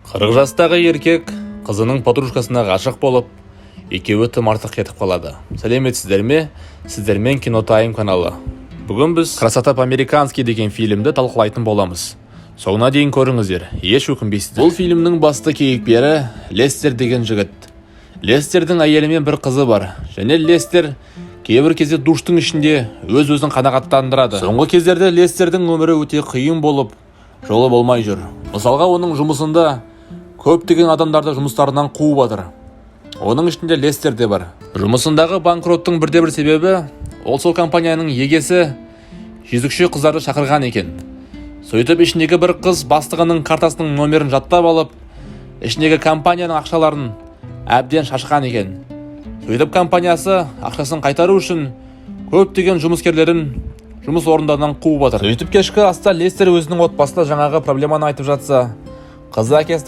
40 жастағы еркек қызының подружкасына ғашық болып, екеуі тым артық кетіп қалады. Сәлеметсіздер ме? Сіздермен Кинотайм каналы. Бүгін біз «Красота по-американски» деген фильмді талқылайтын боламыз. Соңына дейін көріңіздер, еш өкінбейсіздер. Бұл фильмнің басты кейіпкері Лестер деген жігіт. Лестердің әйелімен бір қызы бар, және Лестер кейбір кезде душтың ішінде өз-өзін қанағаттандырады. Соңғы кездерде Лестердің өмірі өте қиын болып, жолы болмай жүр. Мысалға, оның жұмысында көптеген адамдарды жұмыстарынан қуып жатыр. Оның ішінде Лестер де бар. Жұмысындағы банкроттың бірде-бір себебі ол сол компанияның егесі жезөкше қыздарды шақырған екен. Сөйтіп ішіндегі бір қыз бастығының картасының номерін жаттап алып, ішіндегі компанияның ақшаларын әбден шашқан екен. Сөйтіп компаниясы ақшасын қайтару үшін көптеген жұмыскерлерін жұмыс орындарынан қуып жатыр. Сөйтіп кешкі аста Лестер өзінің отбасында жаңағы проблеманы айтып жатса, қызы әкесінің